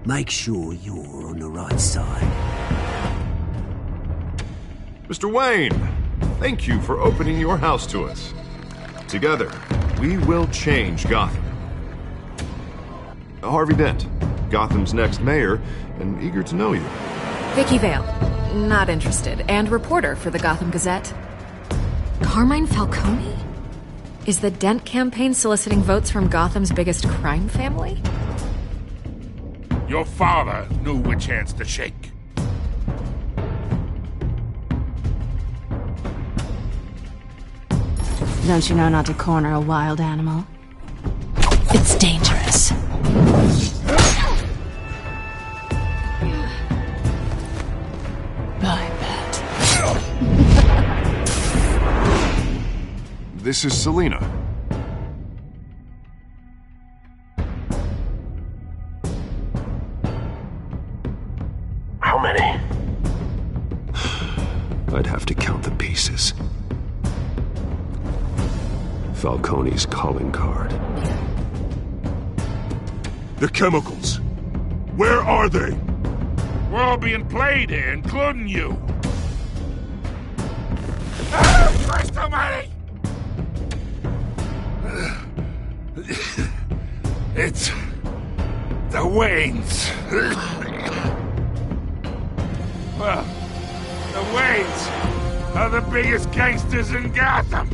Make sure you're on the right side. Mr. Wayne, thank you for opening your house to us. Together, we will change Gotham. Harvey Dent, Gotham's next mayor, and eager to know you. Vicky Vale, not interested, and reporter for the Gotham Gazette. Carmine Falcone? Is the Dent campaign soliciting votes from Gotham's biggest crime family? Your father knew which hands to shake. Don't you know not to corner a wild animal? It's dangerous. I bet. This is Selina. How many? I'd have to count the pieces. Falcone's calling card. The chemicals. Where are they? We're all being played here, including you. Christ almighty! It's the Waynes. Well, the Waynes are the biggest gangsters in Gotham.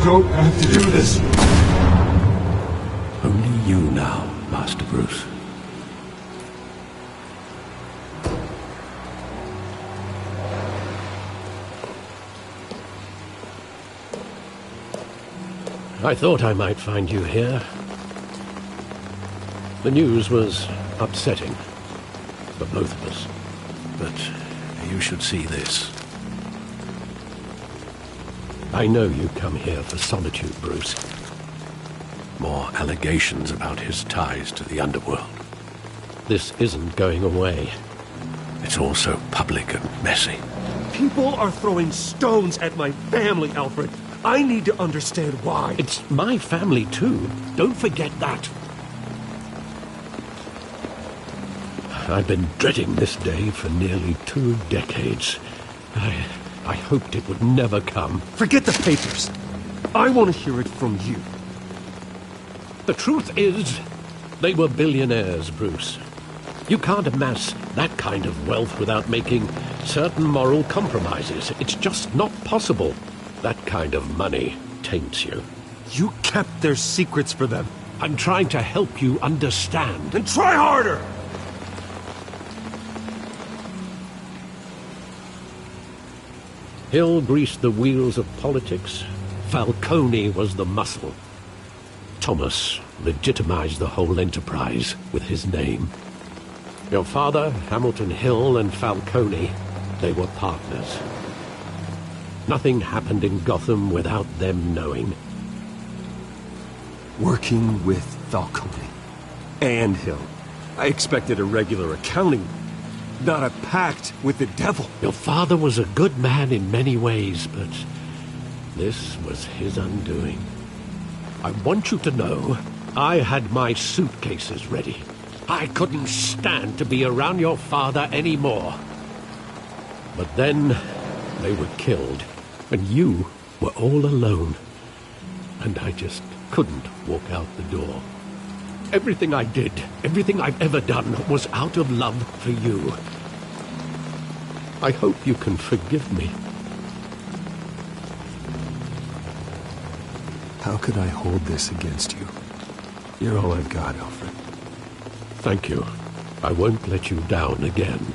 Don't have to do this. Only you now, Master Bruce. I thought I might find you here. The news was upsetting for both of us. But you should see this. I know you come here for solitude, Bruce. More allegations about his ties to the underworld. This isn't going away. It's all so public and messy. People are throwing stones at my family, Alfred. I need to understand why. It's my family, too. Don't forget that. I've been dreading this day for nearly 2 decades. I hoped it would never come. Forget the papers. I want to hear it from you. The truth is, they were billionaires, Bruce. You can't amass that kind of wealth without making certain moral compromises. It's just not possible. That kind of money taints you. You kept their secrets for them. I'm trying to help you understand. Then try harder! Hill greased the wheels of politics. Falcone was the muscle. Thomas legitimized the whole enterprise with his name. Your father, Hamilton Hill, and Falcone, they were partners. Nothing happened in Gotham without them knowing. Working with Falcone and Hill. I expected a regular accounting, not a pact with the devil. Your father was a good man in many ways, but this was his undoing. I want you to know, I had my suitcases ready. I couldn't stand to be around your father anymore. But then they were killed, and you were all alone. And I just couldn't walk out the door. Everything I did, everything I've ever done, was out of love for you. I hope you can forgive me. How could I hold this against you? You're all I've got, Alfred. Thank you. I won't let you down again.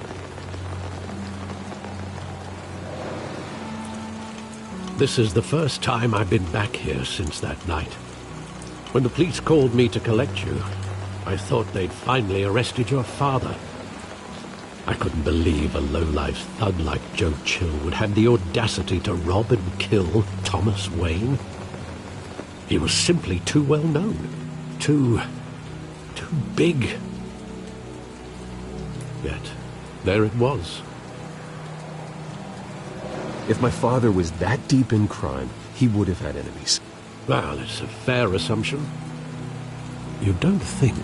This is the first time I've been back here since that night. When the police called me to collect you, I thought they'd finally arrested your father. I couldn't believe a low-life thug like Joe Chill would have the audacity to rob and kill Thomas Wayne. He was simply too well known. Too big. Yet, there it was. If my father was that deep in crime, he would have had enemies. Well, it's a fair assumption. You don't think.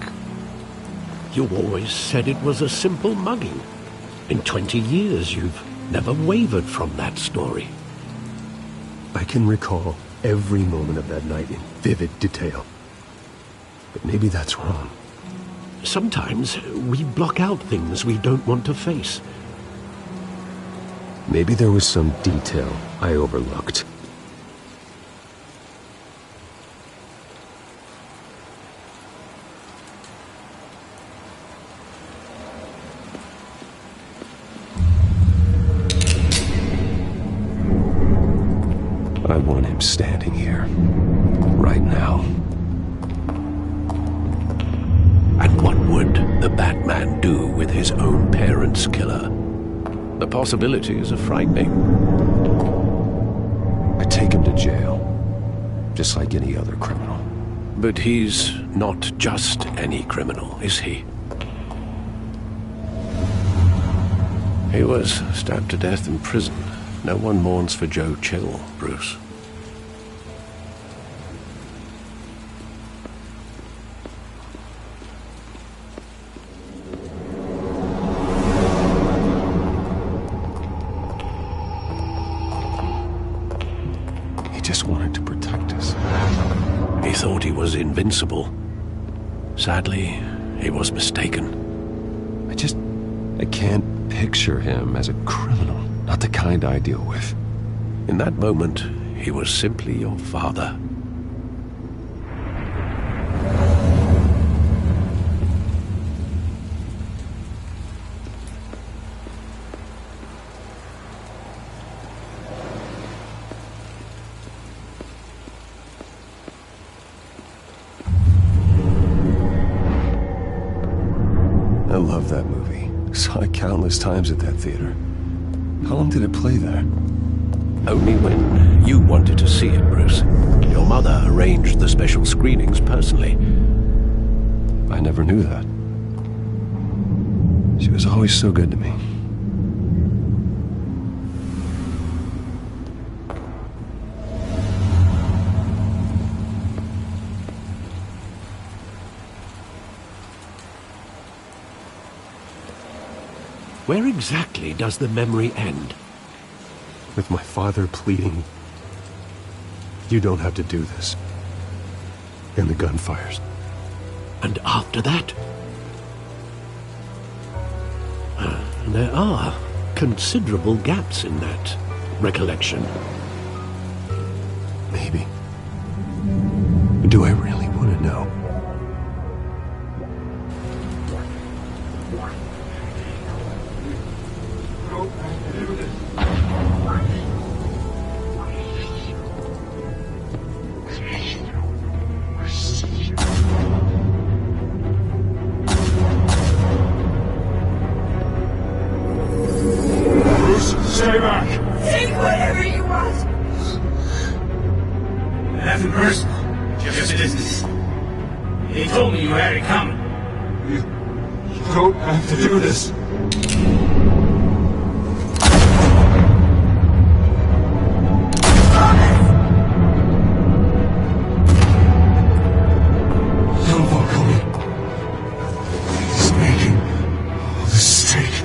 You always said it was a simple mugging. In 20 years, you've never wavered from that story. I can recall every moment of that night in vivid detail. But maybe that's wrong. Sometimes we block out things we don't want to face. Maybe there was some detail I overlooked. I want him standing here, right now. And what would the Batman do with his own parents' killer? The possibilities are frightening. I take him to jail, just like any other criminal. But he's not just any criminal, is he? He was stabbed to death in prison. No one mourns for Joe Chill, Bruce. He just wanted to protect us. He thought he was invincible. Sadly, he was mistaken. I can't picture him as a criminal. Not the kind I deal with. In that moment, he was simply your father. I love that movie. Saw it countless times at that theater. How long did it play there? Only when you wanted to see it, Bruce. Your mother arranged the special screenings personally. I never knew that. She was always so good to me. Where exactly does the memory end? With my father pleading, "You don't have to do this." And the gun fires. And after that? There are considerable gaps in that recollection. Maybe. Do I really want to know? Stay back! Take whatever you want! Nothing personal. Just business. He told me you had it coming. You don't have to do this. Don't walk on me. He's making a mistake.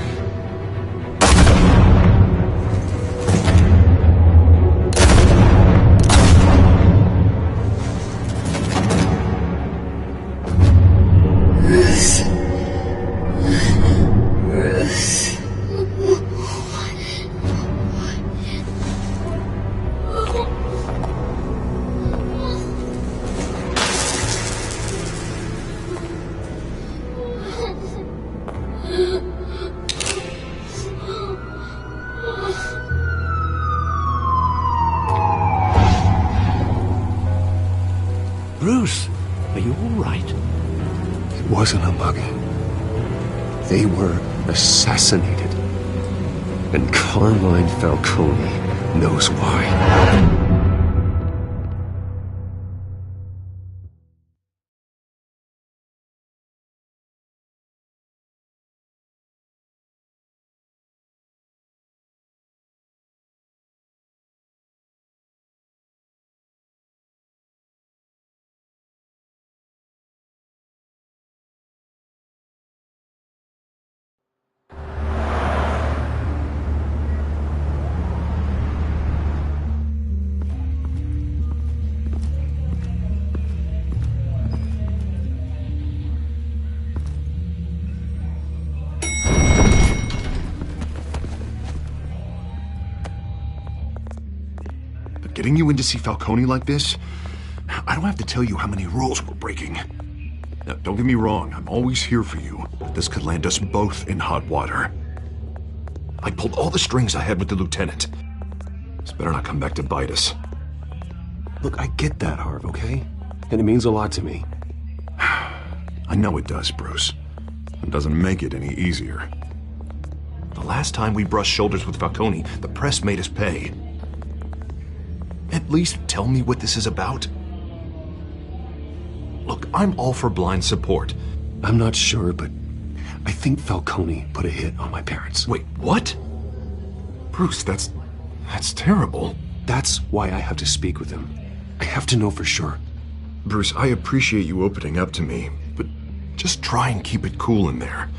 Bruce, are you all right? It wasn't a mugging. They were assassinated. And Carmine Falcone knows why. Getting you in to see Falcone like this? I don't have to tell you how many rules we're breaking. Now, don't get me wrong, I'm always here for you, but this could land us both in hot water. I pulled all the strings I had with the lieutenant. This better not come back to bite us. Look, I get that, Harv, okay? And it means a lot to me. I know it does, Bruce. It doesn't make it any easier. The last time we brushed shoulders with Falcone, the press made us pay. At least tell me what this is about. Look, I'm all for blind support. I'm not sure, but I think Falcone put a hit on my parents. Wait, what? Bruce, that's terrible. That's why I have to speak with him. I have to know for sure. Bruce, I appreciate you opening up to me, but just try and keep it cool in there.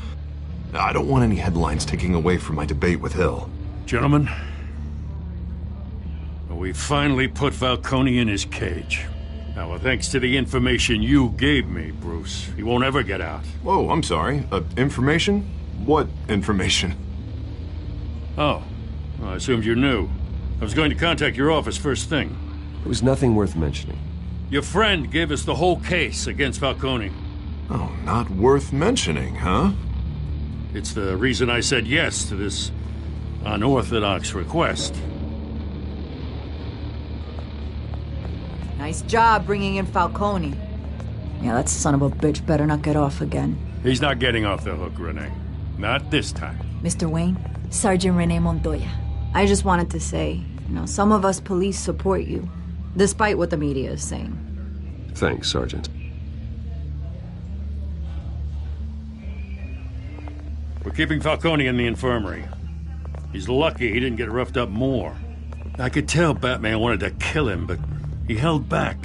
I don't want any headlines taking away from my debate with Hill. Gentlemen, we finally put Falcone in his cage. Now, thanks to the information you gave me, Bruce, he won't ever get out. Whoa, I'm sorry. Information? What information? Oh, well, I assumed you knew. I was going to contact your office first thing. It was nothing worth mentioning. Your friend gave us the whole case against Falcone. Oh, not worth mentioning, huh? It's the reason I said yes to this unorthodox request. Nice job bringing in Falcone. Yeah, that son of a bitch better not get off again. He's not getting off the hook, Renee. Not this time. Mr. Wayne, Sergeant Renee Montoya. I just wanted to say, some of us police support you, despite what the media is saying. Thanks, Sergeant. We're keeping Falcone in the infirmary. He's lucky he didn't get roughed up more. I could tell Batman wanted to kill him, but he held back.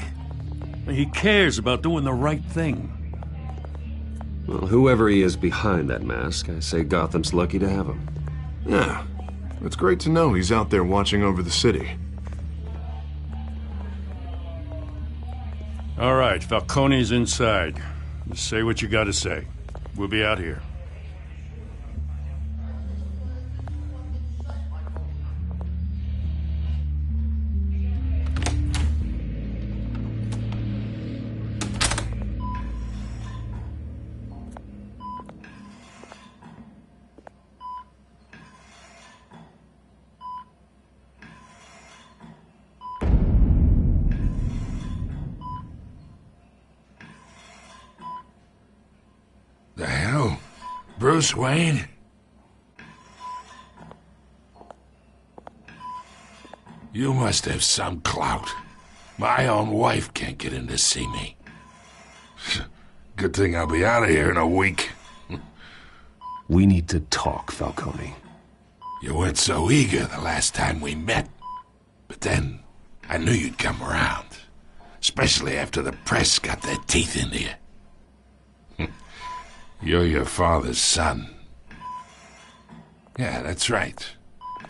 He cares about doing the right thing. Well, whoever he is behind that mask, I say Gotham's lucky to have him. Yeah, it's great to know he's out there watching over the city. All right, Falcone's inside. Just say what you gotta say. We'll be out here. The hell? Bruce Wayne? You must have some clout. My own wife can't get in to see me. Good thing I'll be out of here in a week. We need to talk, Falcone. You weren't so eager the last time we met. But then, I knew you'd come around. Especially after the press got their teeth into you. You're your father's son. Yeah, that's right.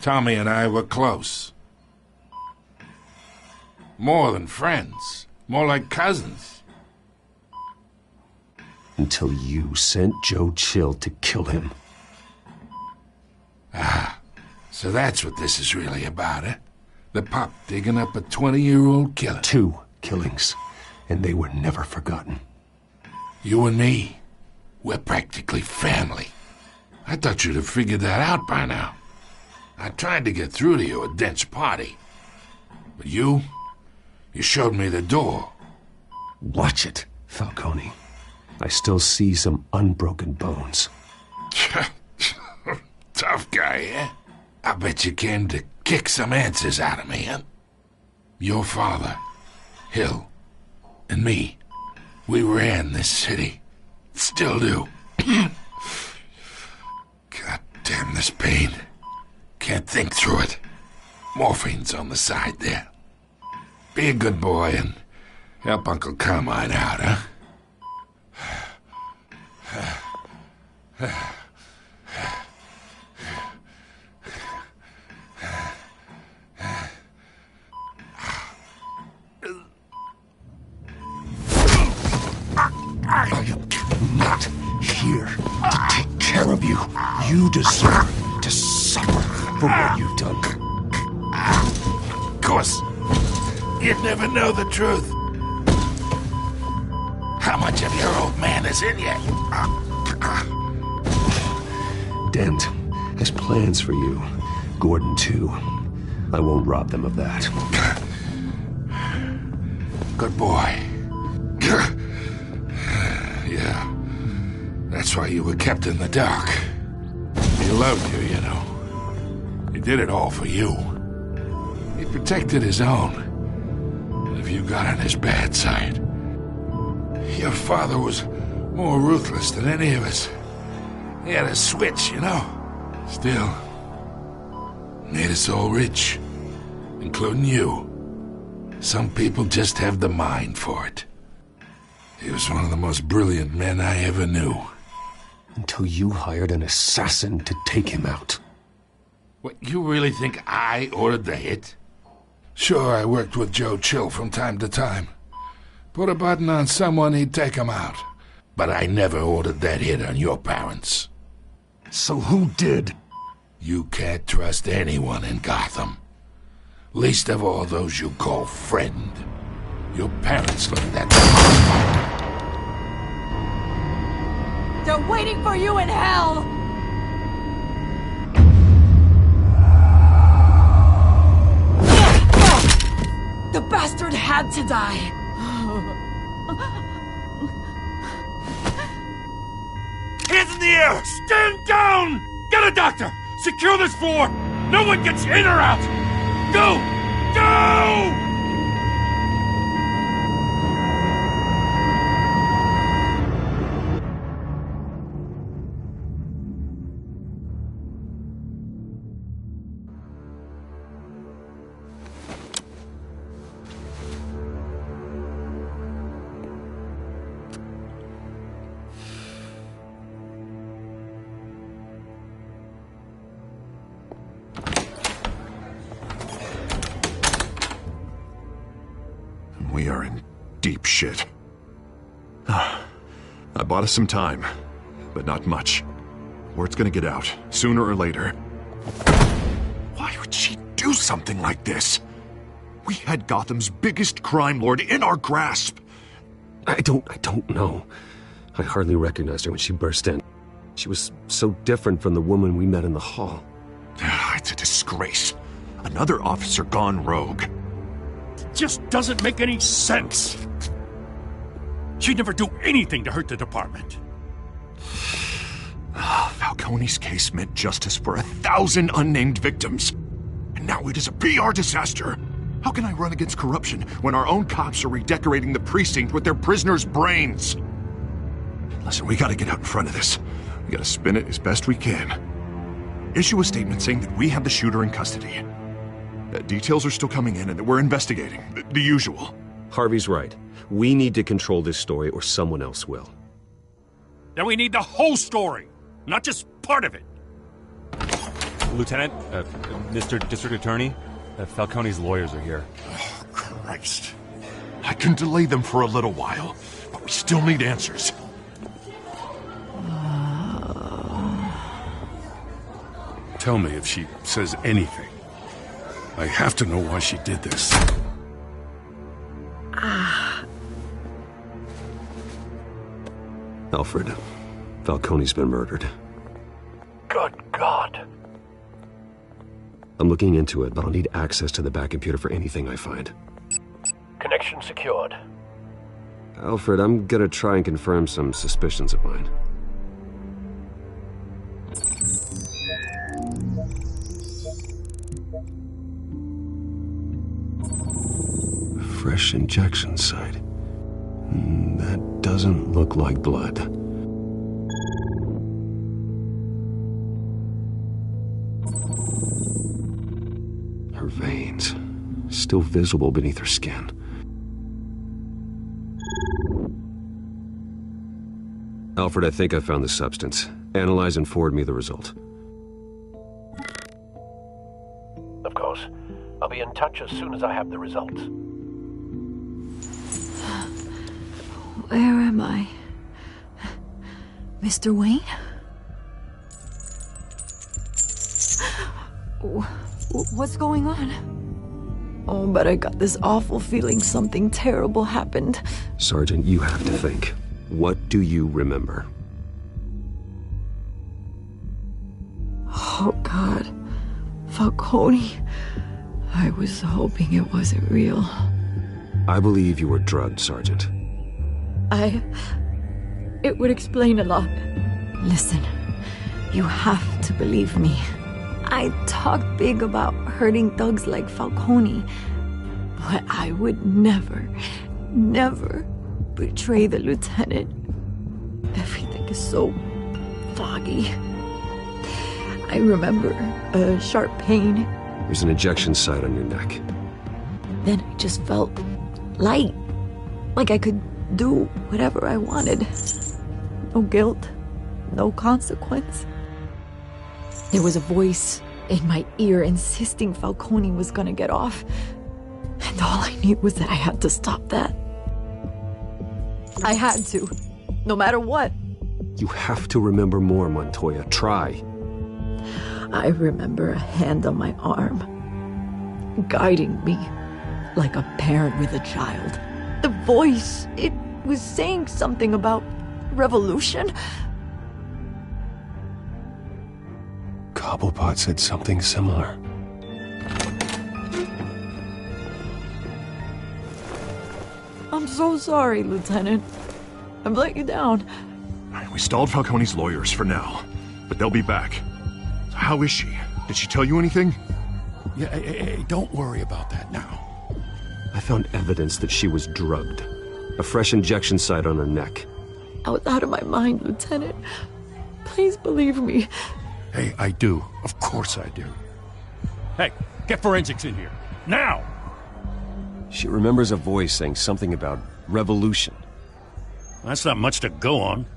Tommy and I were close. More than friends. More like cousins. Until you sent Joe Chill to kill him. Ah, so that's what this is really about, eh? The pup digging up a 20-year-old killer. 2 killings, and they were never forgotten. You and me, we're practically family. I thought you'd have figured that out by now. I tried to get through to you at Dent's party. But you showed me the door. Watch it, Falcone. I still see some unbroken bones. Tough guy, eh? I bet you came to kick some answers out of me, huh? Your father, Hill, and me, we ran this city. Still do. God damn this pain. Can't think through it. Morphine's on the side there. Be a good boy and help Uncle Carmine out, huh? I am not here to take care of you. You deserve to suffer for what you've done. Of course, you'd never know the truth. How much of your old man is in you? Dent has plans for you. Gordon, too. I won't rob them of that. Good boy. Yeah. That's why you were kept in the dark. He loved you, you know. He did it all for you. He protected his own. And if you got on his bad side, your father was more ruthless than any of us. He had a switch, you know. Still, made us all rich, including you. Some people just have the mind for it. He was one of the most brilliant men I ever knew. Until you hired an assassin to take him out. What, you really think I ordered the hit? Sure, I worked with Joe Chill from time to time. Put a button on someone, he'd take him out. But I never ordered that hit on your parents. So who did? You can't trust anyone in Gotham. Least of all those you call friend. Your parents learned that. They're waiting for you in hell! The bastard had to die! Hands in the air! Stand down! Get a doctor! Secure this floor! No one gets in or out! Go! Go! We are in deep shit. I bought us some time, but not much. Word's gonna get out, sooner or later. Why would she do something like this? We had Gotham's biggest crime lord in our grasp. I don't know. I hardly recognized her when she burst in. She was so different from the woman we met in the hall. It's a disgrace. Another officer gone rogue. Just doesn't make any sense. She'd never do anything to hurt the department. Falcone's case meant justice for 1,000 unnamed victims. And now it is a PR disaster. How can I run against corruption when our own cops are redecorating the precinct with their prisoners' brains? Listen, we gotta get out in front of this. We gotta spin it as best we can. Issue a statement saying that we have the shooter in custody. Details are still coming in and that we're investigating. The usual. Harvey's right. We need to control this story or someone else will. Then we need the whole story, not just part of it. Lieutenant, Mr. District Attorney, Falcone's lawyers are here. Oh, Christ. I can delay them for a little while, but we still need answers. Tell me if she says anything. I have to know why she did this. Alfred, Falcone's been murdered. I'm looking into it, but I'll need access to the back computer for anything I find. Connection secured. Alfred, I'm gonna try and confirm some suspicions of mine. Fresh injection site. That doesn't look like blood. Her veins, still visible beneath her skin. Alfred, I think I found the substance. Analyze and forward me the result. Of course. I'll be in touch as soon as I have the results. Where am I? Mr. Wayne? What's going on? Oh, but I got this awful feeling something terrible happened. Sergeant, you have to think. What do you remember? Oh, God. Falcone. I was hoping it wasn't real. I believe you were drugged, Sergeant. It would explain a lot. Listen, you have to believe me. I talk big about hurting thugs like Falcone, but I would never betray the lieutenant. Everything is so foggy. I remember a sharp pain. There's an injection site on your neck. Then I just felt light, like I could do whatever I wanted. No guilt, no consequence. There was a voice in my ear insisting Falcone was gonna get off. And all I knew was that I had to stop that. I had to, no matter what. You have to remember more, Montoya. Try. I remember a hand on my arm, guiding me like a parent with a child. The voice, it was saying something about revolution. Cobblepot said something similar. I'm so sorry, Lieutenant. I've let you down. We stalled Falcone's lawyers for now, but they'll be back. So how is she? Did she tell you anything? Yeah, hey, don't worry about that now. I found evidence that she was drugged. A fresh injection site on her neck. I was out of my mind, Lieutenant. Please believe me. Hey, I do. Of course I do. Hey, get forensics in here. Now! She remembers a voice saying something about revolution. That's not much to go on.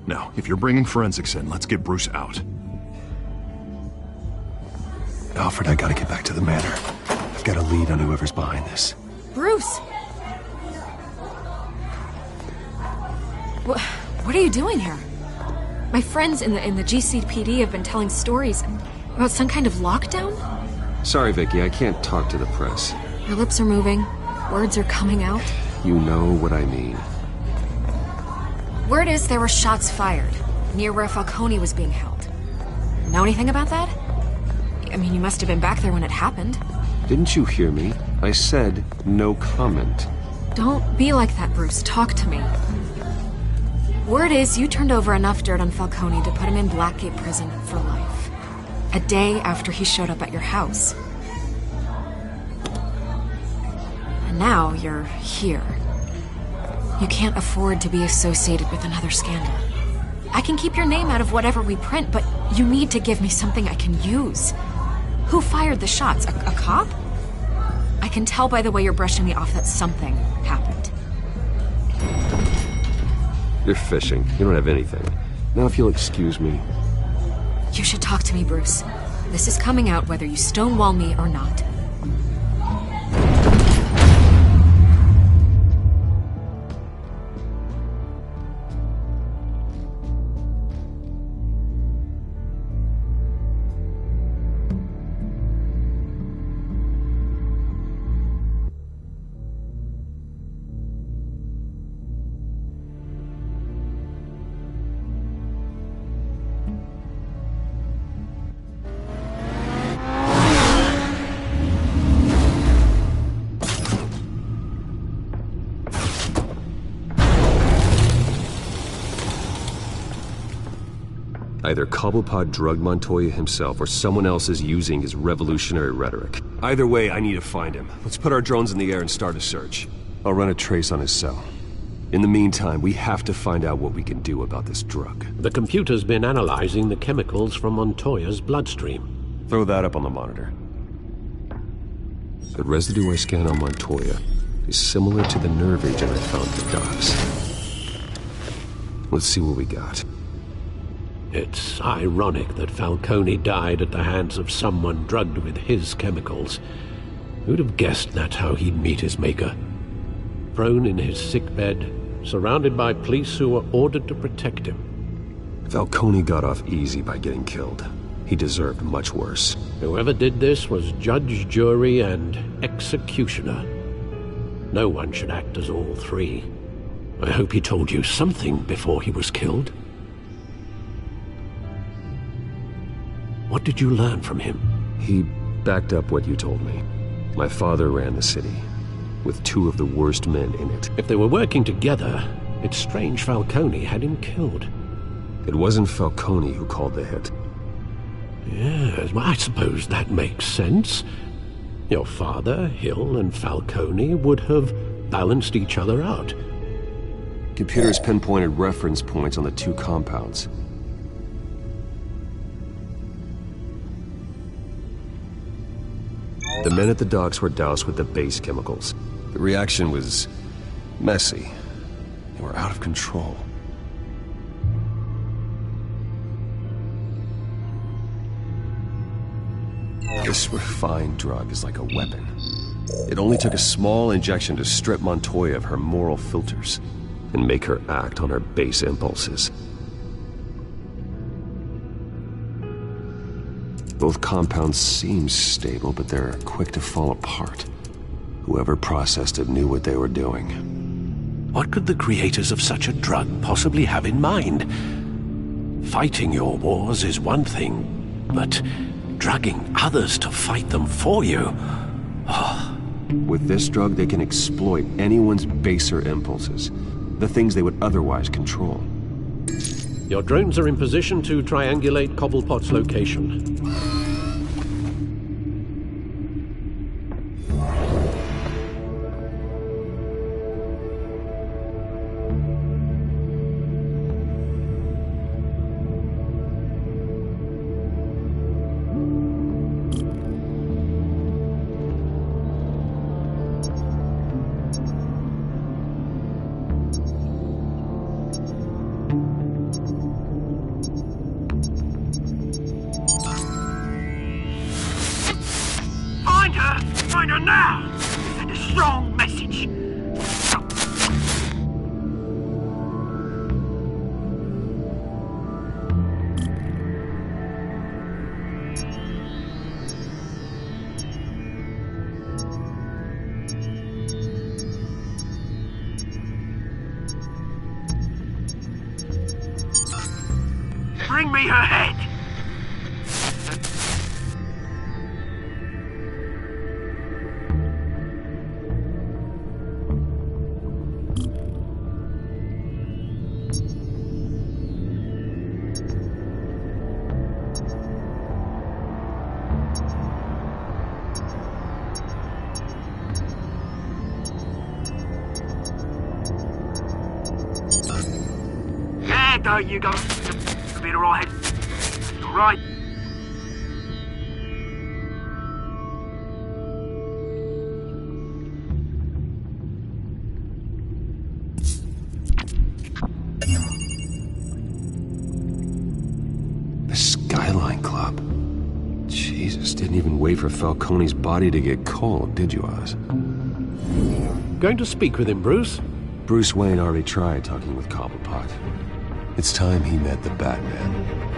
Now, if you're bringing forensics in, let's get Bruce out. Alfred, I gotta get back to the manor. I've got a lead on whoever's behind this. Bruce! What are you doing here? My friends in the GCPD have been telling stories about some kind of lockdown? Sorry, Vicky, I can't talk to the press. Your lips are moving. Words are coming out. You know what I mean. Word is there were shots fired near where Falcone was being held. Know anything about that? I mean, you must have been back there when it happened. Didn't you hear me? I said no comment. Don't be like that, Bruce. Talk to me. Word is you turned over enough dirt on Falcone to put him in Blackgate Prison for life. A day after he showed up at your house. And now you're here. You can't afford to be associated with another scandal. I can keep your name out of whatever we print, but you need to give me something I can use. Who fired the shots? A cop? I can tell by the way you're brushing me off that something happened. You're fishing. You don't have anything. Now if you'll excuse me. You should talk to me, Bruce. This is coming out whether you stonewall me or not. Either Cobblepot drugged Montoya himself, or someone else is using his revolutionary rhetoric. Either way, I need to find him. Let's put our drones in the air and start a search. I'll run a trace on his cell. In the meantime, we have to find out what we can do about this drug. The computer's been analyzing the chemicals from Montoya's bloodstream. Throw that up on the monitor. The residue I scanned on Montoya is similar to the nerve agent I found at the docks. Let's see what we got. It's ironic that Falcone died at the hands of someone drugged with his chemicals. Who'd have guessed that's how he'd meet his maker? Prone in his sickbed, surrounded by police who were ordered to protect him. Falcone got off easy by getting killed. He deserved much worse. Whoever did this was judge, jury, and executioner. No one should act as all three. I hope he told you something before he was killed. What did you learn from him? He backed up what you told me. My father ran the city, with two of the worst men in it. If they were working together, it's strange Falcone had him killed. It wasn't Falcone who called the hit. Yes, well, I suppose that makes sense. Your father, Hill, and Falcone would have balanced each other out. Computers pinpointed reference points on the two compounds. The men at the docks were doused with the base chemicals. The reaction was messy. They were out of control. This refined drug is like a weapon. It only took a small injection to strip Montoya of her moral filters and make her act on her base impulses. Both compounds seem stable, but they're quick to fall apart. Whoever processed it knew what they were doing. What could the creators of such a drug possibly have in mind? Fighting your wars is one thing, but drugging others to fight them for you? Oh. With this drug, they can exploit anyone's baser impulses, the things they would otherwise control. Your drones are in position to triangulate Cobblepot's location. Find her now! Send a strong message! Bring me her head! There you go. It'll be alright. Alright. The Skyline Club. Jesus, didn't even wait for Falcone's body to get cold, did you, Oz? Going to speak with him, Bruce? Bruce Wayne already tried talking with Cobblepot. It's time he met the Batman.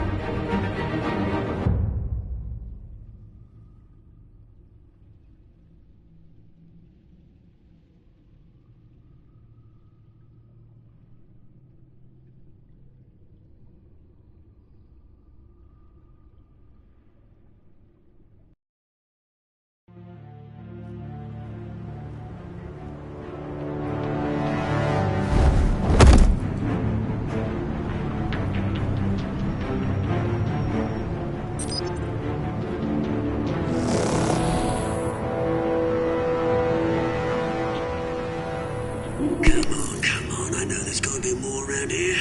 around here.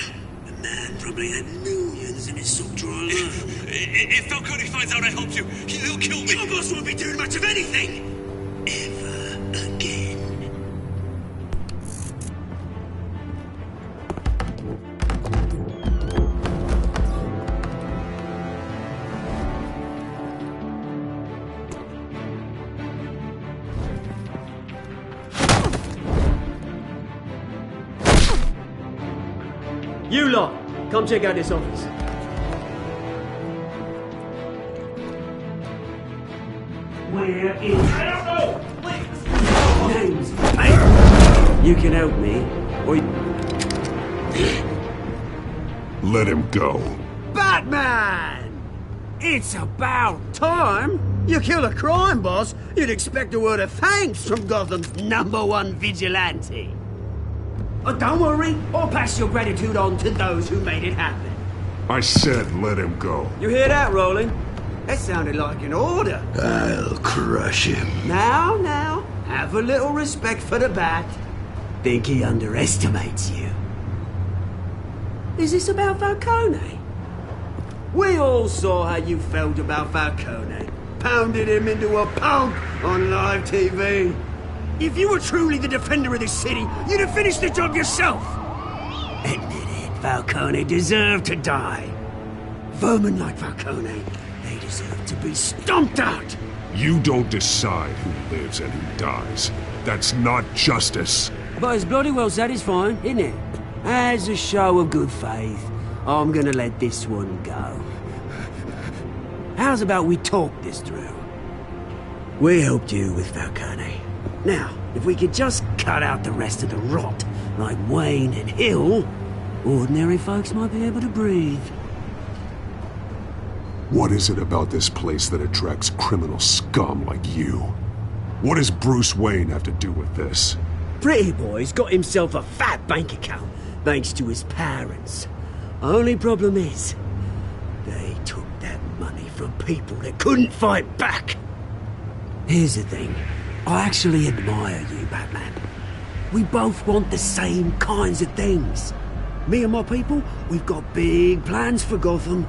The man probably had millions in his sock drawer alone. If Falcone finds out I helped you, he'll kill me. Your boss won't be doing much of anything. Ever again. You lot, come check out this office. Where is... I don't know! Names. Hey! You can help me, or... Let him go. Batman! It's about time! You kill a crime boss, you'd expect a word of thanks from Gotham's #1 vigilante. Oh, don't worry, I'll pass your gratitude on to those who made it happen. I said let him go. You hear that, Roland? That sounded like an order. I'll crush him. Now, have a little respect for the Bat. Think he underestimates you. Is this about Falcone? We all saw how you felt about Falcone. Pounded him into a pulp on live TV. If you were truly the defender of this city, you'd have finished the job yourself. Admit it, Falcone deserved to die. Vermin like Falcone, they deserve to be stomped out. You don't decide who lives and who dies. That's not justice. But it's bloody well satisfying, isn't it? As a show of good faith, I'm gonna let this one go. How's about we talk this through? We helped you with Falcone. Now, if we could just cut out the rest of the rot, like Wayne and Hill, ordinary folks might be able to breathe. What is it about this place that attracts criminal scum like you? What does Bruce Wayne have to do with this? Pretty Boy's got himself a fat bank account, thanks to his parents. Only problem is, they took that money from people that couldn't fight back. Here's the thing. I actually admire you, Batman. We both want the same kinds of things. Me and my people, we've got big plans for Gotham.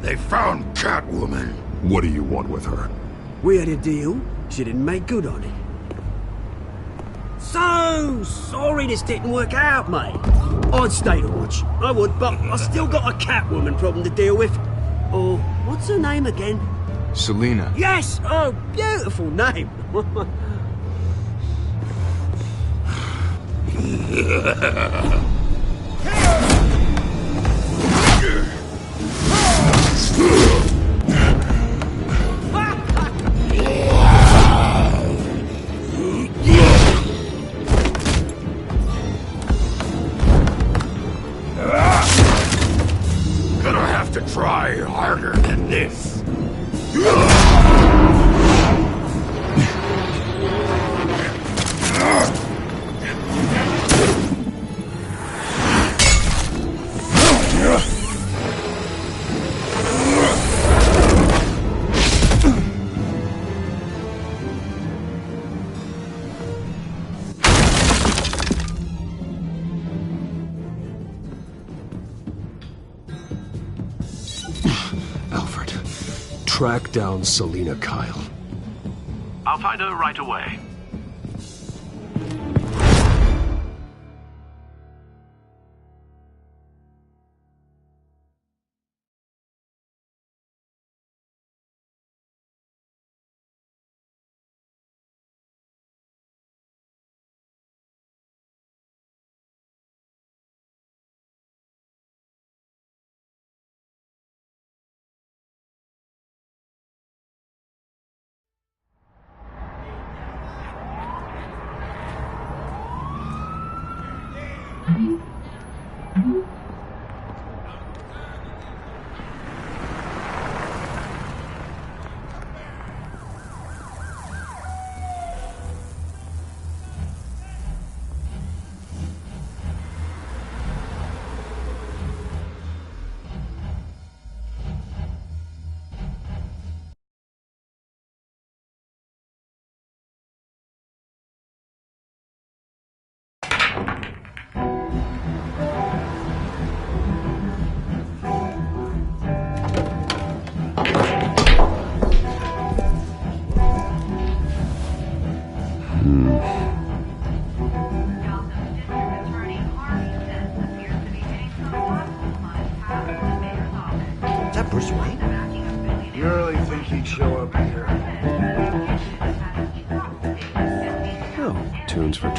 They found Catwoman. What do you want with her? We had a deal. She didn't make good on it. So sorry this didn't work out, mate. I'd stay to watch. I would, but I still got a Catwoman problem to deal with. Or, what's her name again? Selina. Yes! Oh, beautiful name. Gonna have to try harder than this. Alfred, track down Selina Kyle. I'll find her right away.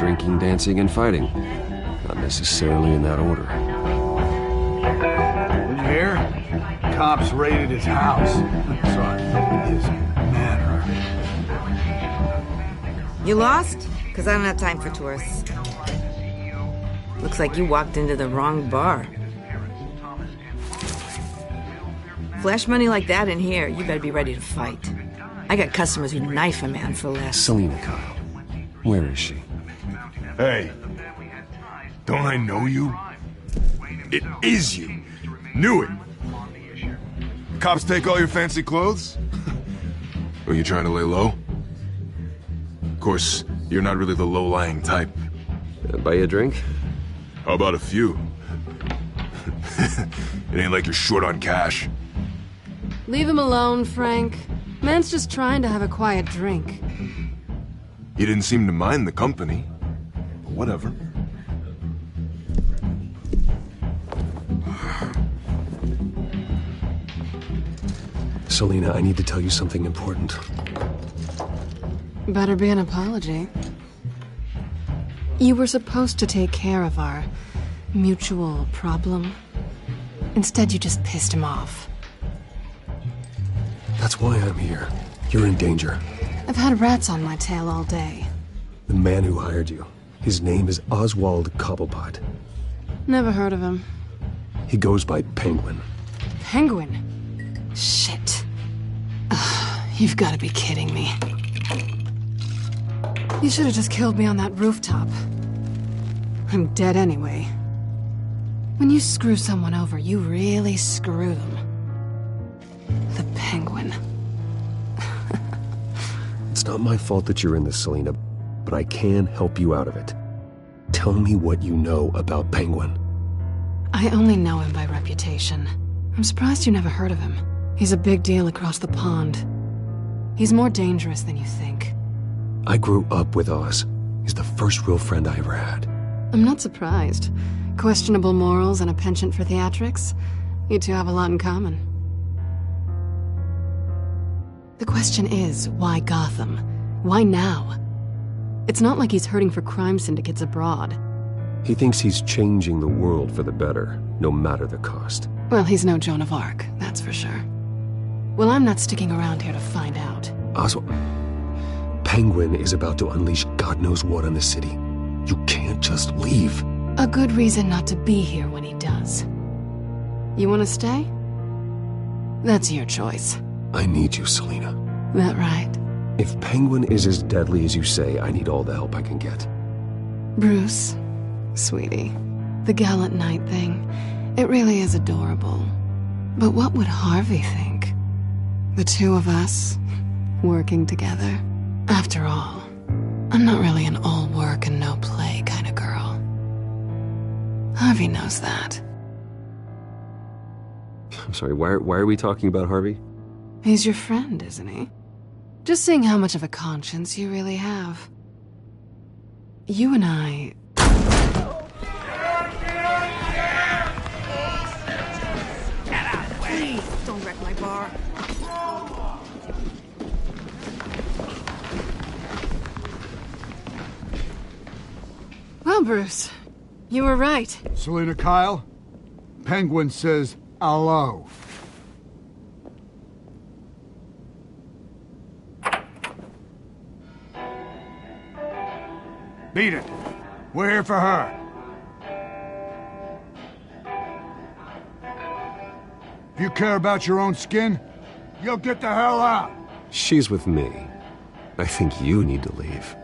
drinking, dancing, and fighting. Not necessarily in that order. Did you hear? Cops raided his house. Sorry, his manor. You lost? Because I don't have time for tourists. Looks like you walked into the wrong bar. Flash money like that in here, you better be ready to fight. I got customers who knife a man for less. Selina Kyle. Where is she? Hey. Don't I know you? It is you. Knew it. Cops take all your fancy clothes? Are you trying to lay low? Of course, you're not really the low-lying type. Buy you a drink? How about a few? It ain't like you're short on cash. Leave him alone, Frank. Man's just trying to have a quiet drink. You didn't seem to mind the company. But whatever. Selina, I need to tell you something important. Better be an apology. You were supposed to take care of our mutual problem. Instead, you just pissed him off. That's why I'm here. You're in danger. I've had rats on my tail all day. The man who hired you, his name is Oswald Cobblepot. Never heard of him. He goes by Penguin. Penguin? Shit. Ugh, you've got to be kidding me. You should have just killed me on that rooftop. I'm dead anyway. When you screw someone over, you really screw them. The Penguin. It's not my fault that you're in this, Selina, but I can help you out of it. Tell me what you know about Penguin. I only know him by reputation. I'm surprised you never heard of him. He's a big deal across the pond. He's more dangerous than you think. I grew up with Oz. He's the first real friend I ever had. I'm not surprised. Questionable morals and a penchant for theatrics. You two have a lot in common. The question is, why Gotham? Why now? It's not like he's hurting for crime syndicates abroad. He thinks he's changing the world for the better, no matter the cost. Well, he's no Joan of Arc, that's for sure. Well, I'm not sticking around here to find out. Oswald, Penguin is about to unleash God knows what on the city. You can't just leave. A good reason not to be here when he does. You want to stay? That's your choice. I need you, Selina. That right? If Penguin is as deadly as you say, I need all the help I can get. Bruce, sweetie, the gallant knight thing, it really is adorable. But what would Harvey think? The two of us, working together. After all, I'm not really an all work and no play kind of girl. Harvey knows that. I'm sorry, why are we talking about Harvey? He's your friend, isn't he? Just seeing how much of a conscience you really have. You and I... Please, don't wreck my bar. Well, Bruce, you were right. Selina Kyle, Penguin says hello. Beat it. We're here for her. If you care about your own skin, you'll get the hell out. She's with me. I think you need to leave.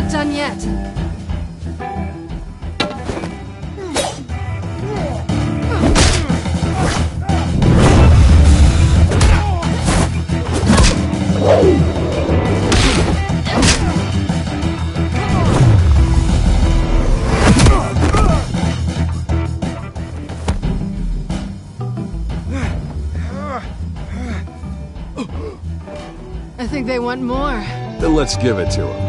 not done yet. I think they want more. Then let's give it to him.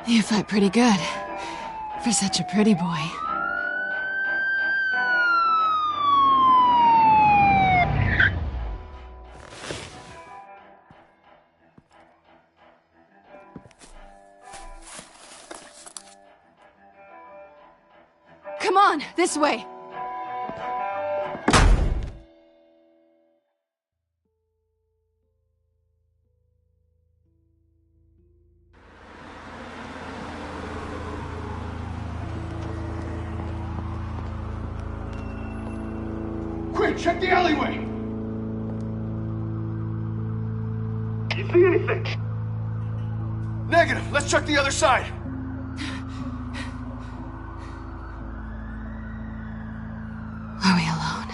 You fight pretty good. For such a pretty boy. Come on, this way! Quick, check the alleyway! You see anything? Negative. Let's check the other side. Are we alone?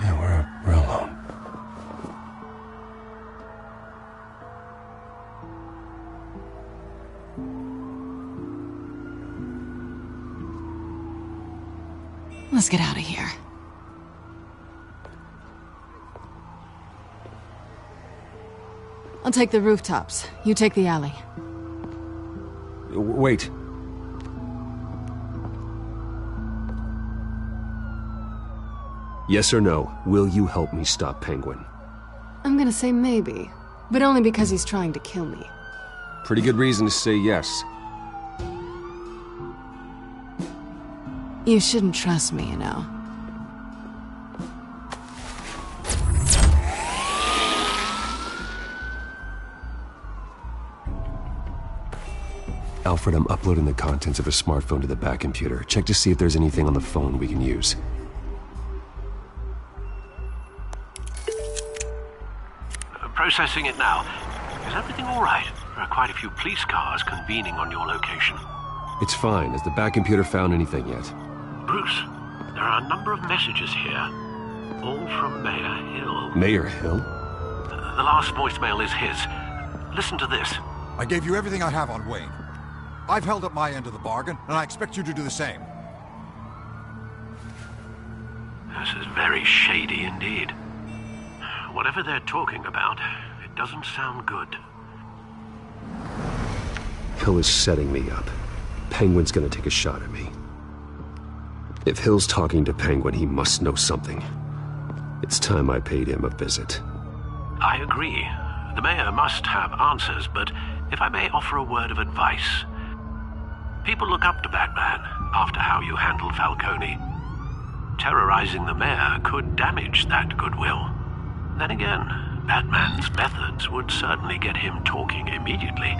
Yeah, we're alone. Let's get out of here. I'll take the rooftops. You take the alley. Wait. Yes or no, will you help me stop Penguin? I'm gonna say maybe, but only because he's trying to kill me. Pretty good reason to say yes. You shouldn't trust me, you know. Alfred, I'm uploading the contents of a smartphone to the back computer. Check to see if there's anything on the phone we can use. Processing it now. Is everything all right? There are quite a few police cars convening on your location. It's fine. Has the back computer found anything yet? Bruce, there are a number of messages here. All from Mayor Hill. Mayor Hill? The last voicemail is his. Listen to this. I gave you everything I have on Wayne. I've held up my end of the bargain, and I expect you to do the same. This is very shady indeed. Whatever they're talking about, it doesn't sound good. Hill is setting me up. Penguin's gonna take a shot at me. If Hill's talking to Penguin, he must know something. It's time I paid him a visit. I agree. The mayor must have answers, but if I may offer a word of advice. People look up to Batman after how you handled Falcone. Terrorizing the mayor could damage that goodwill. Then again, Batman's methods would certainly get him talking immediately.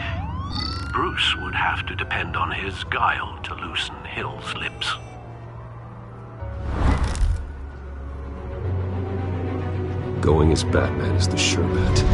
Bruce would have to depend on his guile to loosen Hill's lips. Going as Batman is the sure bet.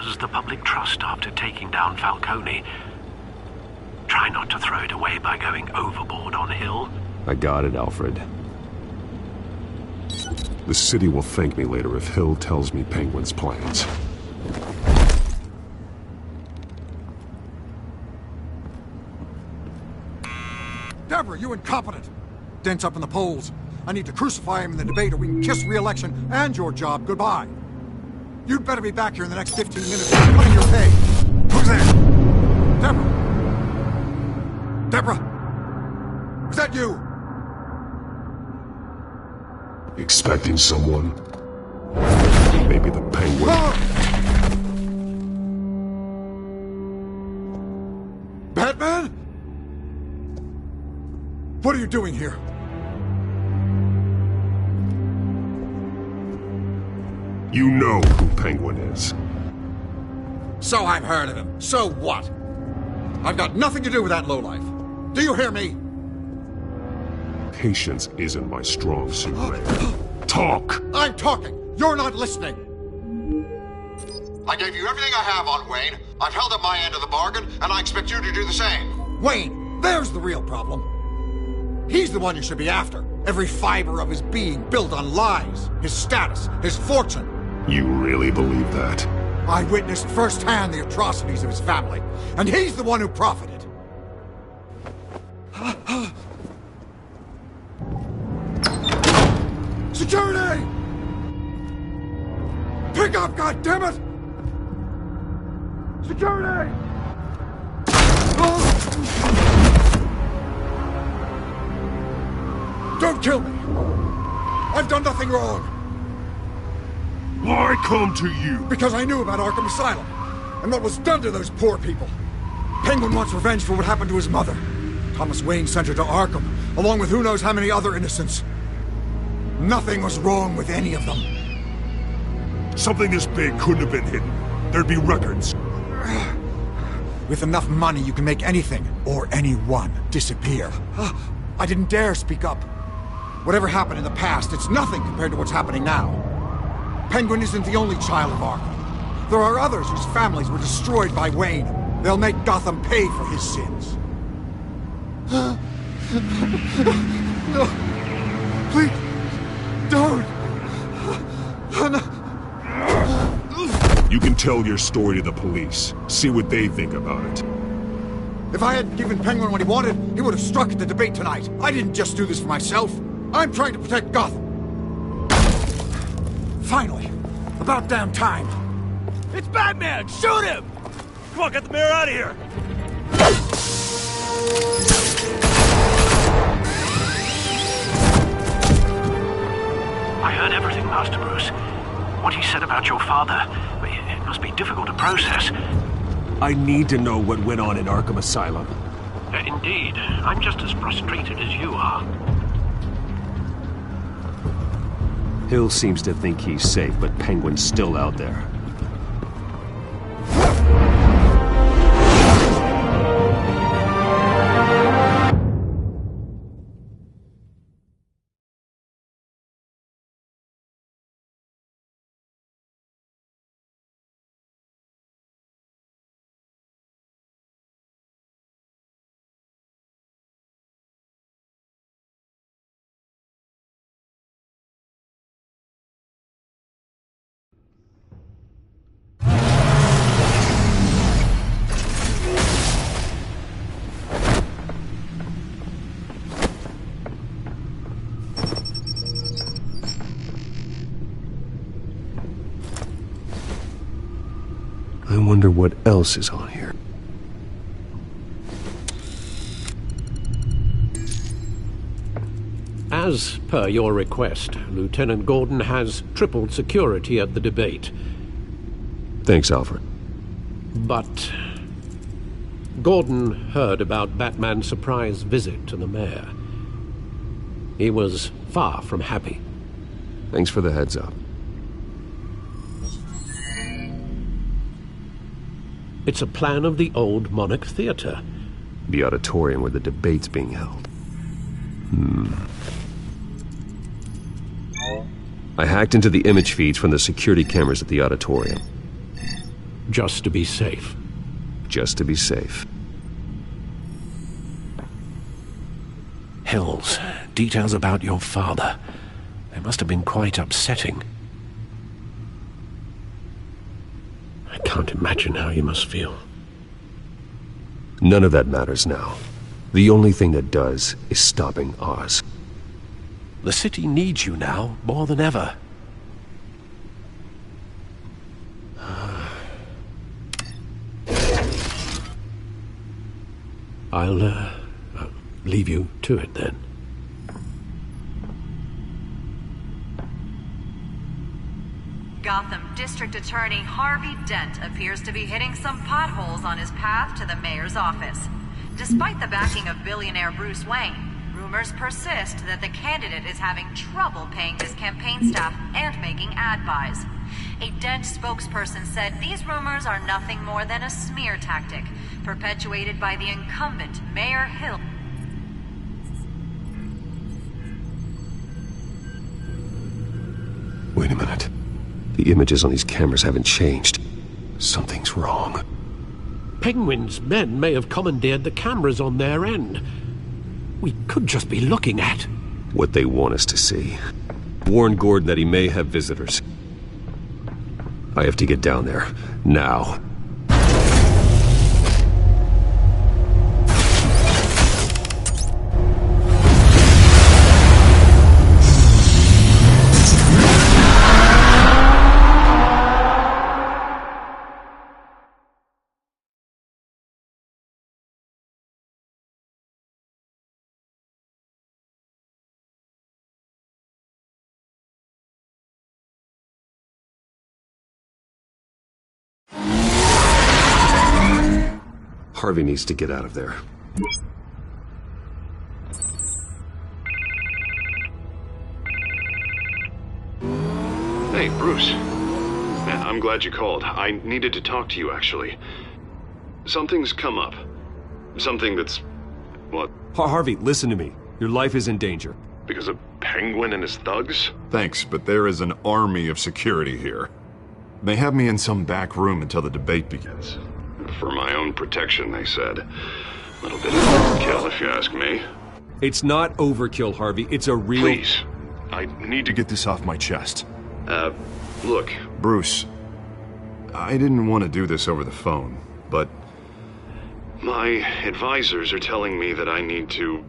has the public trust after taking down Falcone. Try not to throw it away by going overboard on Hill. I got it, Alfred. The city will thank me later if Hill tells me Penguin's plans. Deborah, you incompetent! Dent's up in the polls. I need to crucify him in the debate or we can kiss re-election and your job goodbye. You'd better be back here in the next 15 minutes or I'm cutting your pay. Who's there? Deborah? Deborah? Is that you? Expecting someone? Maybe the Penguin. Batman? What are you doing here? You know who Penguin is. So I've heard of him. So what? I've got nothing to do with that lowlife. Do you hear me? Patience isn't my strong suit, Ray. Talk! I'm talking. You're not listening. I gave you everything I have on Wayne. I've held up my end of the bargain, and I expect you to do the same. Wayne, there's the real problem. He's the one you should be after. Every fiber of his being built on lies, his status, his fortune. You really believe that? I witnessed firsthand the atrocities of his family, and he's the one who profited. Security! Pick up, goddammit! Security! Don't kill me! I've done nothing wrong! Why come to you? Because I knew about Arkham Asylum, and what was done to those poor people. Penguin wants revenge for what happened to his mother. Thomas Wayne sent her to Arkham, along with who knows how many other innocents. Nothing was wrong with any of them. Something this big couldn't have been hidden. There'd be records. With enough money, you can make anything, or anyone, disappear. I didn't dare speak up. Whatever happened in the past, it's nothing compared to what's happening now. Penguin isn't the only child of Arkham. There are others whose families were destroyed by Wayne. They'll make Gotham pay for his sins. No. Please. Don't. You can tell your story to the police. See what they think about it. If I had given Penguin what he wanted, he would have struck at the debate tonight. I didn't just do this for myself. I'm trying to protect Gotham. Finally. About damn time. It's Batman! Shoot him! Come on, get the mayor out of here! I heard everything, Master Bruce. What he said about your father, it must be difficult to process. I need to know what went on in Arkham Asylum. Indeed. I'm just as frustrated as you are. Hill seems to think he's safe, but Penguin's still out there. I wonder what else is on here. As per your request, Lieutenant Gordon has tripled security at the debate. Thanks, Alfred. But Gordon heard about Batman's surprise visit to the mayor. He was far from happy. Thanks for the heads up. It's a plan of the old Monarch Theater. The auditorium where the debate's being held. I hacked into the image feeds from the security cameras at the auditorium. just to be safe. Just to be safe. Hills, details about your father. They must have been quite upsetting. I can't imagine how you must feel. None of that matters now. The only thing that does is stopping Oz. The city needs you now, more than ever. I'll leave you to it then. Gotham District Attorney Harvey Dent appears to be hitting some potholes on his path to the mayor's office. Despite the backing of billionaire Bruce Wayne, rumors persist that the candidate is having trouble paying his campaign staff and making ad buys. A Dent spokesperson said these rumors are nothing more than a smear tactic, perpetuated by the incumbent, Mayor Hill. Wait a minute. The images on these cameras haven't changed. Something's wrong. Penguin's men may have commandeered the cameras on their end. We could just be looking at what they want us to see. Warn Gordon that he may have visitors. I have to get down there, now. Harvey needs to get out of there. Hey, Bruce. I'm glad you called. I needed to talk to you, actually. Something's come up. Something that's... what? Harvey, listen to me. Your life is in danger. Because of Penguin and his thugs? Thanks, but there is an army of security here. They have me in some back room until the debate begins. For my own protection, they said. A little bit of overkill, if you ask me. It's not overkill, Harvey. It's a real... Please. I need to get this off my chest. Look. Bruce, I didn't want to do this over the phone, but... my advisors are telling me that I need to...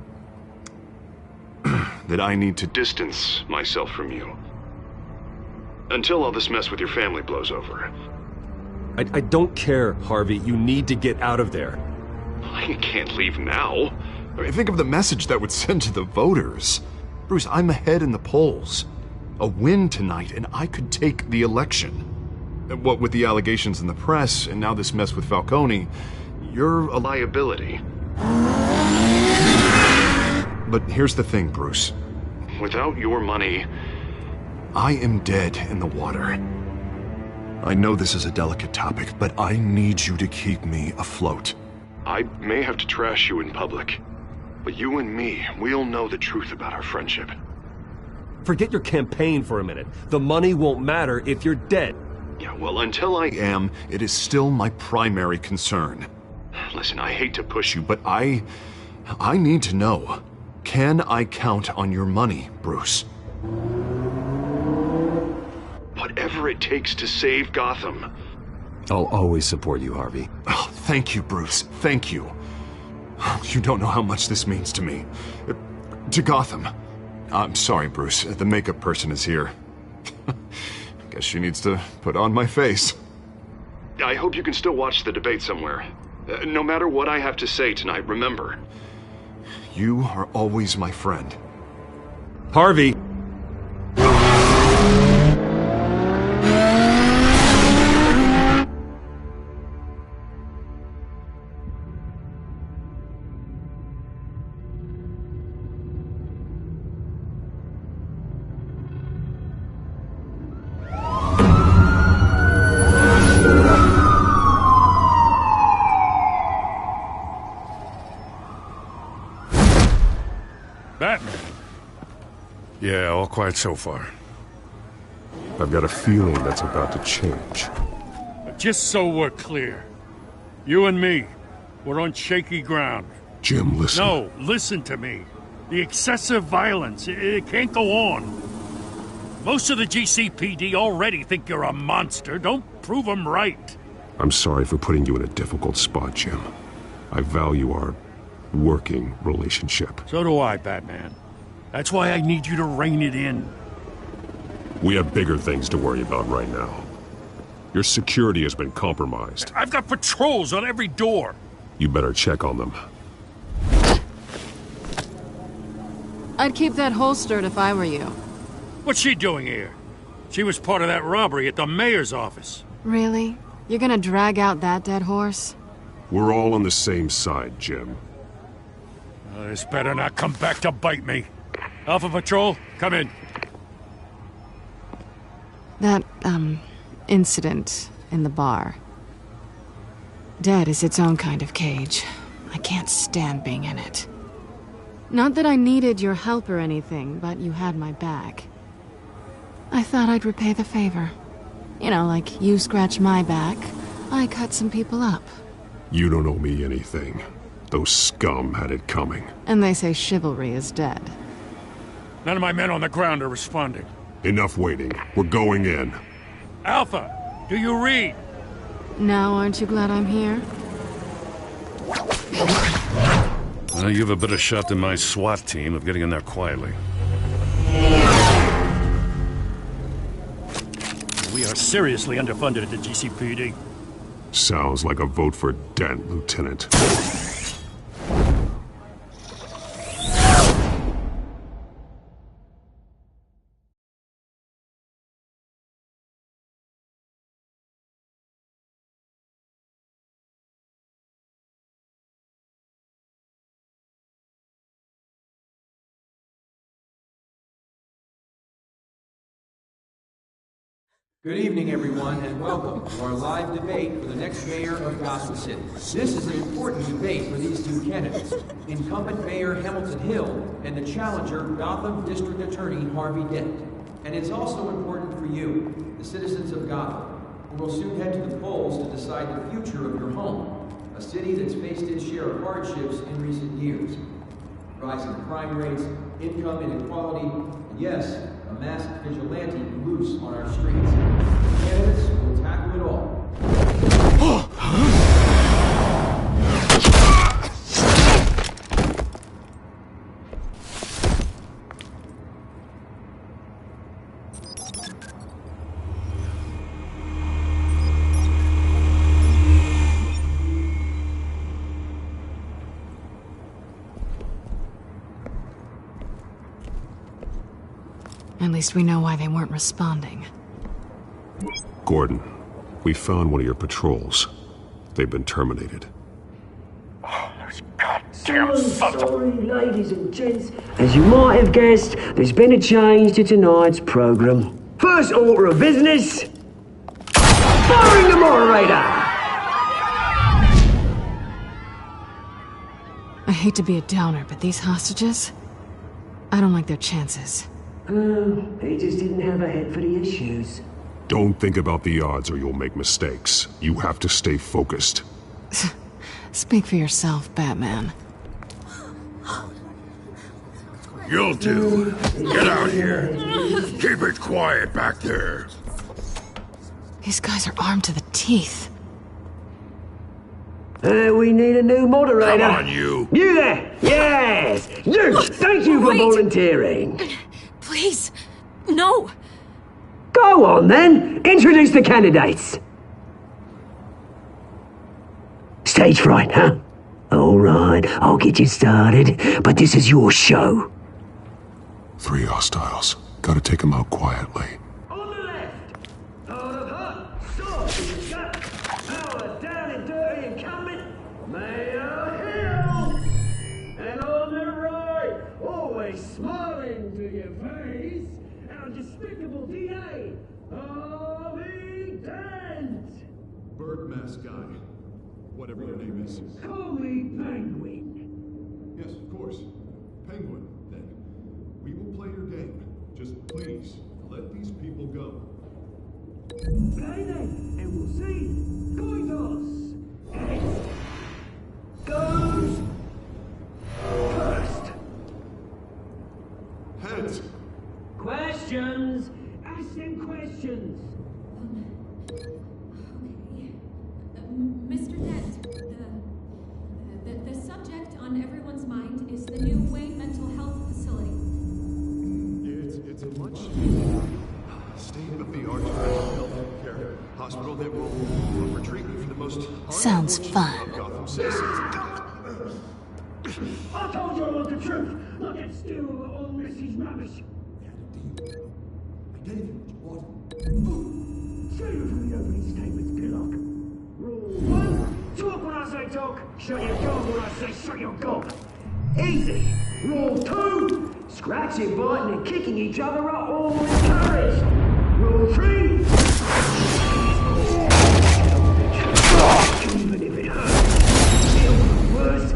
that I need to distance myself from you. Until all this mess with your family blows over. I don't care, Harvey. You need to get out of there. I can't leave now. I mean, think of the message that would send to the voters. Bruce, I'm ahead in the polls. A win tonight, and I could take the election. What with the allegations in the press, and now this mess with Falcone, you're a liability. But here's the thing, Bruce. Without your money, I am dead in the water. I know this is a delicate topic, but I need you to keep me afloat. I may have to trash you in public, but you and me, we'll know the truth about our friendship. Forget your campaign for a minute. The money won't matter if you're dead. Yeah, well, until I am, it is still my primary concern. Listen, I hate to push you, but I need to know. Can I count on your money, Bruce? Whatever it takes to save Gotham. I'll always support you, Harvey. Oh, thank you, Bruce. Thank you. You don't know how much this means to me. To Gotham. I'm sorry, Bruce. The makeup person is here. Guess she needs to put on my face. I hope you can still watch the debate somewhere. No matter what I have to say tonight, remember. You are always my friend. Harvey! Batman. Yeah, all quiet so far. I've got a feeling that's about to change. just so we're clear. You and me, we're on shaky ground. Jim, listen. No, listen to me. The excessive violence, it can't go on. Most of the GCPD already think you're a monster. Don't prove them right. I'm sorry for putting you in a difficult spot, Jim. I value our working relationship. So do I, Batman. That's why I need you to rein it in. We have bigger things to worry about right now. Your security has been compromised. I've got patrols on every door. You better check on them. I'd keep that holstered if I were you. What's she doing here? She was part of that robbery at the mayor's office. Really? You're gonna drag out that dead horse? We're all on the same side, Jim. This better not come back to bite me. Alpha Patrol, come in. That, incident in the bar. Dead is its own kind of cage. I can't stand being in it. Not that I needed your help or anything, but you had my back. I thought I'd repay the favor. You know, like you scratch my back, I cut some people up. You don't owe me anything. Those scum had it coming. And they say chivalry is dead. None of my men on the ground are responding. Enough waiting. We're going in. Alpha, do you read? Now aren't you glad I'm here? Well, you have a better shot than my SWAT team of getting in there quietly. We are seriously underfunded at the GCPD. Sounds like a vote for Dent, Lieutenant. Good evening, everyone, and welcome to our live debate for the next mayor of Gotham City. This is an important debate for these two candidates, incumbent Mayor Hamilton Hill and the challenger Gotham District Attorney Harvey Dent. And it's also important for you, the citizens of Gotham, who will soon head to the polls to decide the future of your home, a city that's faced its share of hardships in recent years. Rising crime rates, income inequality, and yes, a masked vigilante loose on our streets. The candidates will tackle it all. At least we know why they weren't responding. Gordon, we found one of your patrols. They've been terminated. Oh, those goddamn sons of... Sorry, ladies and gents. As you might have guessed, there's been a change to tonight's program. First order of business, firing the moderator! I hate to be a downer, but these hostages? I don't like their chances. He just didn't have a head for the issues. Don't think about the odds or you'll make mistakes. You have to stay focused. Speak for yourself, Batman. You'll do. Get out here. Keep it quiet back there. These guys are armed to the teeth. We need a new moderator. Come on, you. You there! Yes! You! Thank you for volunteering. Please, no! Go on, then. Introduce the candidates. Stage fright, huh? All right, I'll get you started, but this is your show. 3 hostiles. Gotta take them out quietly. On the left, out of hot, soft in the gut, our down and dirty incumbent, Mayor Hill. And on the right, always smiling to your face, our despicable DA, Harvey Dent. Bird mask guy. Whatever your name is. Call me Penguin. Yes, of course. Penguin, then. We will play your game. Just please, let these people go. Okay then, and we'll see. Coitos! Goes first. Heads. Questions! Ask them questions! Mr. Dent, the subject on everyone's mind is the new Wayne Mental Health Facility. It's a much state-of-the-art health care hospital that will offer treatment for the most Sounds fun. Gotham citizens. I told you I want the truth! Not that still all Mrs. rubbish! I gave you what you wanted. Save it from the opening statements, Pillock. Rule 1, talk when I say talk, shut your gob when I say shut your gob. Easy. Rule 2, scratching, biting and kicking each other are all encouraged. Rule 3, even if it hurts, feel the worst.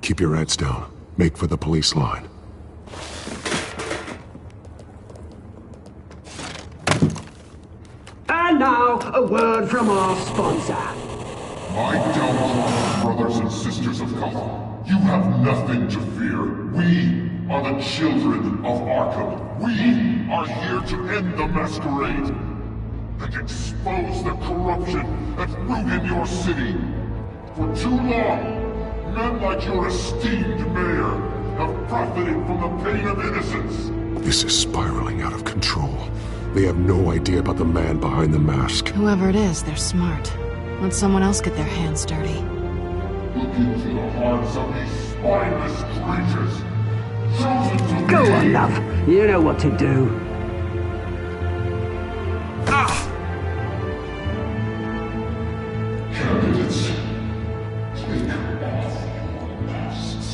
Keep your heads down. Make for the police line. And now, a word from our sponsor. My downtrodden brothers and sisters of Gotham, you have nothing to fear. We are the children of Arkham. We are here to end the masquerade and expose the corruption that ruined your city. For too long, men like your esteemed mayor have profited from the pain of innocence. This is spiraling out of control. They have no idea about the man behind the mask. Whoever it is, they're smart. Let someone else get their hands dirty. Look into the hearts of these spineless creatures. Chosen to Go be... on, love. You know what to do. Candidates, take off your masks.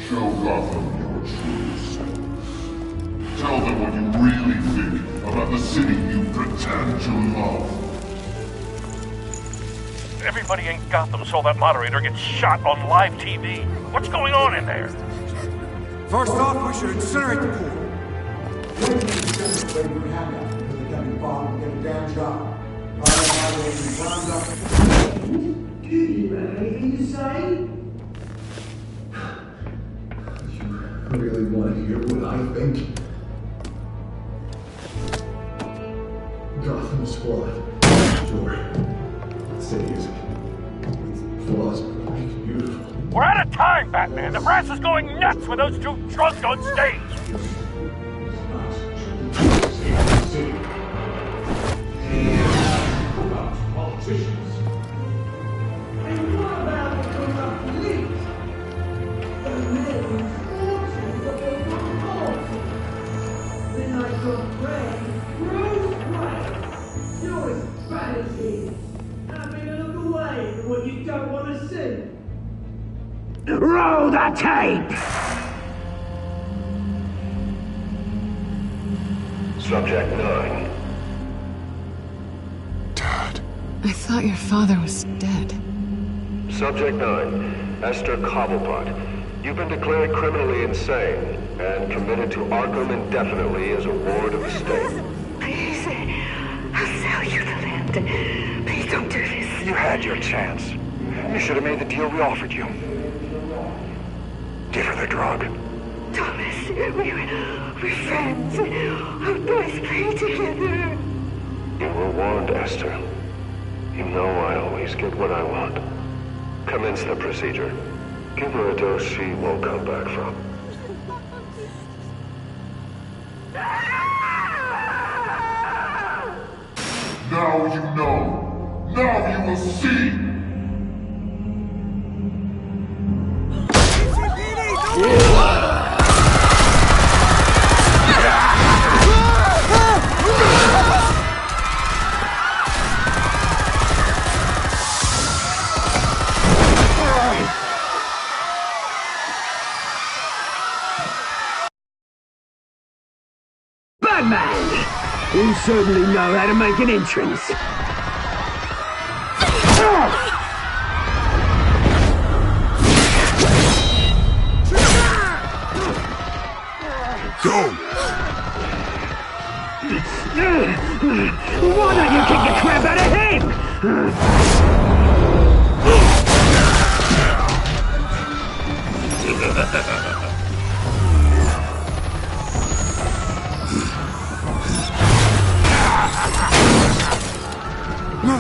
Show Gotham your true self. Tell them what you really think about the city you pretend to love. Everybody in Gotham saw that moderator get shot on live TV. What's going on in there? First off, we should incinerate the pool. Get a damn job. Do you have anything to say? You really want to hear what I think? Gotham Squad. Sure. City is flaws, but it's beautiful. We're out of time, Batman. The brass is going nuts with those two drunks on stage. Politicians. And what about the corrupt police? The men who fortunes of their own cause. Then I got Bruce Wayne. You're as bad as he is. Having a look away from what you don't want to see. Roll the tape! Subject 9. I thought your father was dead. Subject 9, Esther Cobblepot. You've been declared criminally insane and committed to Arkham indefinitely as a ward of the state. Please, I'll sell you the land. Please don't do this. You had your chance. You should have made the deal we offered you. Give her the drug. Thomas, we're friends. Our boys play together. You were warned, Esther. You know I always get what I want. Commence the procedure. Give her a dose she won't come back from. Now you know. Now you will see! Batman! You certainly know how to make an entrance. Go! Why don't you kick the crap out of him? No!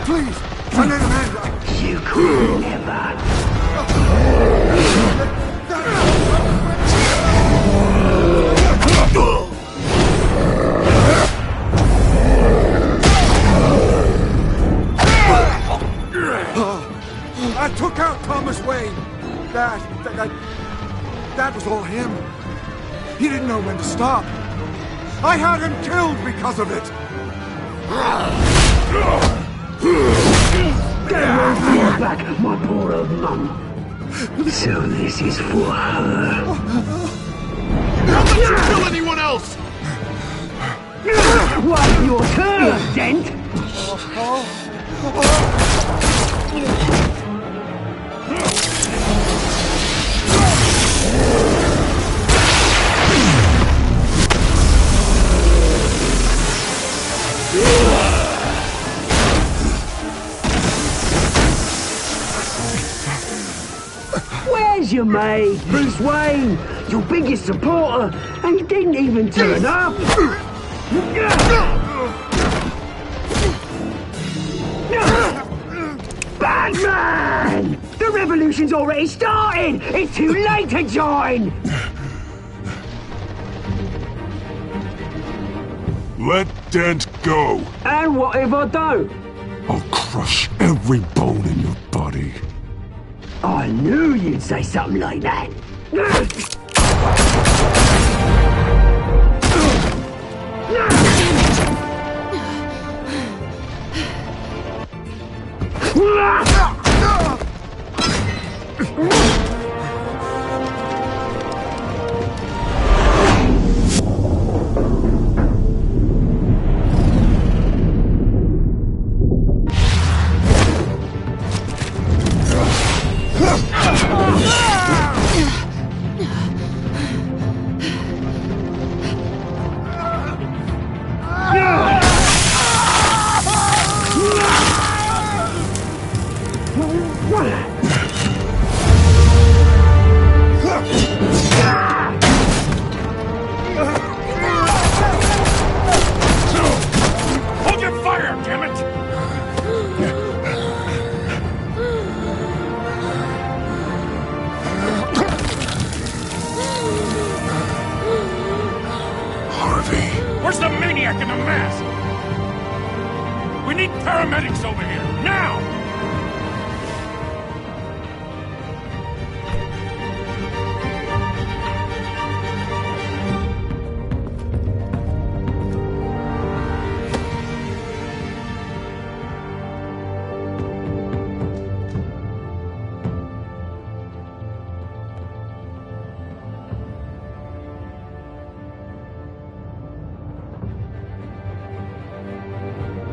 Please! I need a hand! You could never. I took out Thomas Wayne. That was all him. He didn't know when to stop. I had him killed because of it. Get back, my poor old mum. So this is for her. Don't let you kill anyone else! What's your turn, Dent? Where's your mate, Bruce Wayne? Your biggest supporter, and he didn't even turn up. Batman! The revolution's already started! It's too late to join! Let Dent go! And what if I don't? I'll crush every bone in your body. I knew you'd say something like that. Hold your fire, damn it! Harvey. Where's the maniac in the mask? We need paramedics over here, now!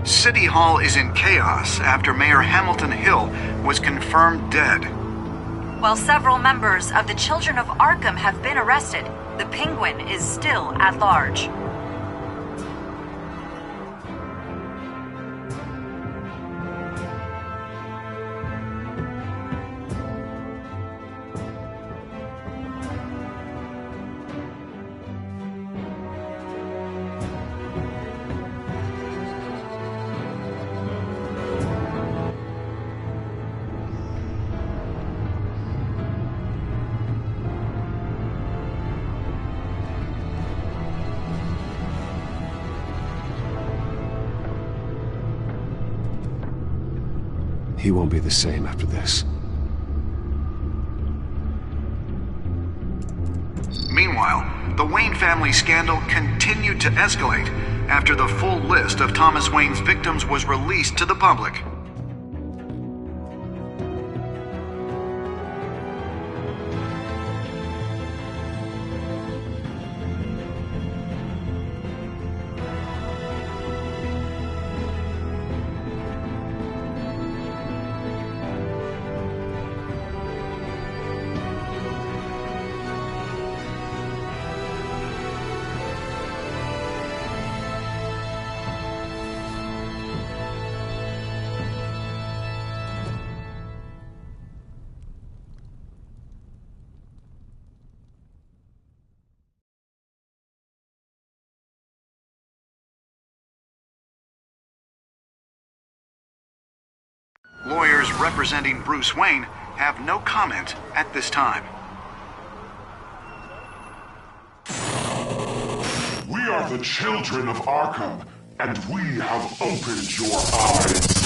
City Hall is in chaos after Mayor Hamilton Hill was confirmed dead. While several members of the Children of Arkham have been arrested, the Penguin is still at large. He won't be the same after this. Meanwhile, the Wayne family scandal continued to escalate after the full list of Thomas Wayne's victims was released to the public. Lawyers representing Bruce Wayne have no comment at this time. We are the children of Arkham, and we have opened your eyes.